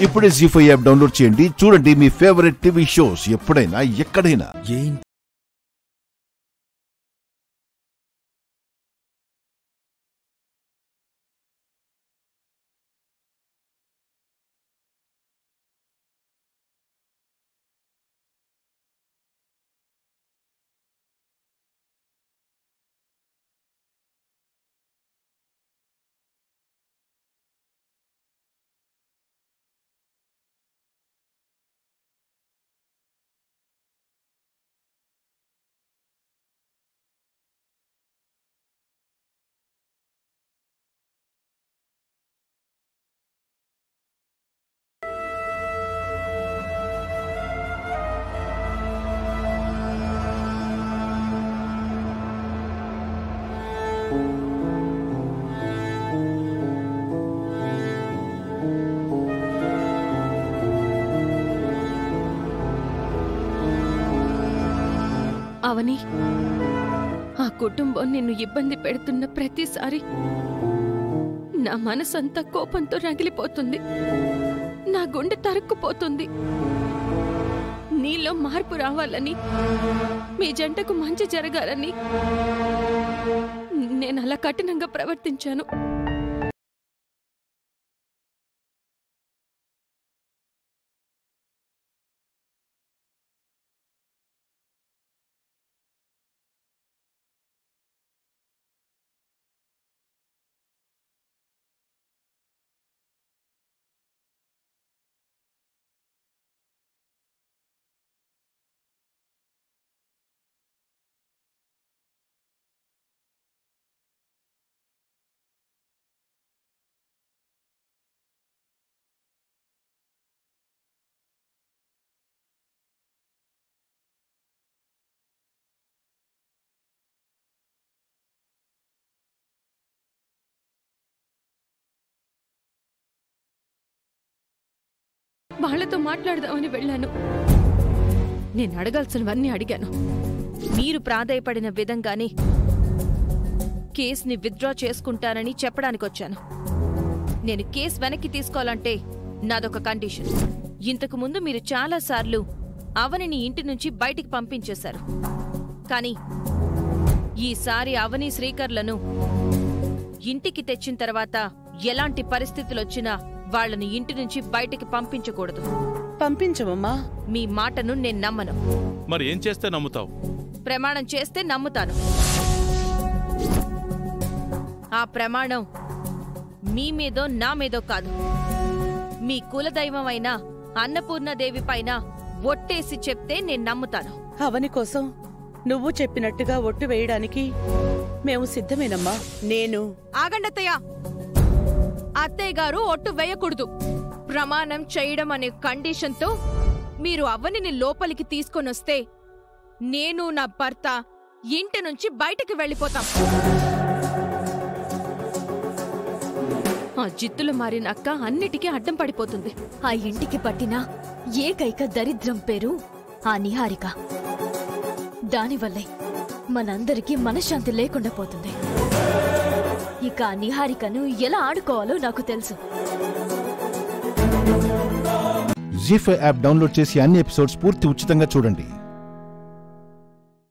ఇప్పుడే జీ5 app download చేయండి. చూడండి మీ ఫేవరెట్ టీవీ షోస్ ఎప్పుడైనా ఎక్కడైనా. అవని, ఆ కుటుంబం నిన్ను ఇబ్బంది పెడుతున్న ప్రతిసారి నా మనసంతా కోపంతో రగిలిపోతుంది. నా గుండె తరుక్కుపోతుంది. నీలో మార్పు రావాలని, మీ జంటకు మంచి జరగాలని నేను అలా కఠినంగా ప్రవర్తించాను. వాళ్లతో మాట్లాడదామని వెళ్ళాను. నేను అడగాల్సినవన్నీ అడిగాను. మీరు ప్రాధాయపడిన విధంగానే కేసుని విత్డ్రా చేసుకుంటానని చెప్పడానికొచ్చాను. నేను కేసు వెనక్కి తీసుకోవాలంటే నాదొక కండిషన్. ఇంతకు ముందు మీరు చాలాసార్లు అవనిని ఇంటి నుంచి బయటికి పంపించేశారు. కానీ ఈసారి అవని శ్రీకర్లను ఇంటికి తెచ్చిన తర్వాత ఎలాంటి పరిస్థితులొచ్చినా వాళ్లను ఇంటి నుంచి బయటికి పంపించకూడదు. పంపించమమ్మా. మీ మాటను నేను నమ్మను. మరి ఏం చేస్తే నమ్ముతావు? ప్రమాణం చేస్తే నమ్ముతాను. ఆ ప్రమాణం మీ మీదో నా మీదో కాదు, మీ కులదైవమైన అన్నపూర్ణదేవి పైన ఒట్టేసి చెప్తే నేను నమ్ముతాను. అవని కోసం నువ్వు చెప్పినట్టుగా ఒట్టు వేయడానికి మేము సిద్ధమేనమ్మా. నేను ఆగండత్తయ్య. అత్తయ్య గారు ఒట్టు వేయకూడదు. ప్రమాణం చేయడం అనే కండిషన్తో మీరు అవనిని లోపలికి తీసుకొనొస్తే నేను నా భర్త ఇంటి నుంచి బయటికి వెళ్ళిపోతాం. ఆ జిత్తులు మారిన అక్క అన్నిటికీ అడ్డం పడిపోతుంది. ఆ ఇంటికి పట్టిన ఏకైక దరిద్రం పేరు ఆ నిహారిక. దానివల్లే మనందరికీ మనశ్శాంతి లేకుండా పోతుంది. ఇక ఆ నిహారికను ఎలా ఆడుకోవాలో నాకు తెలుసు. జీ5 యాప్ డౌన్లోడ్ చేసి అన్ని ఎపిసోడ్స్ పూర్తి ఉచితంగా చూడండి.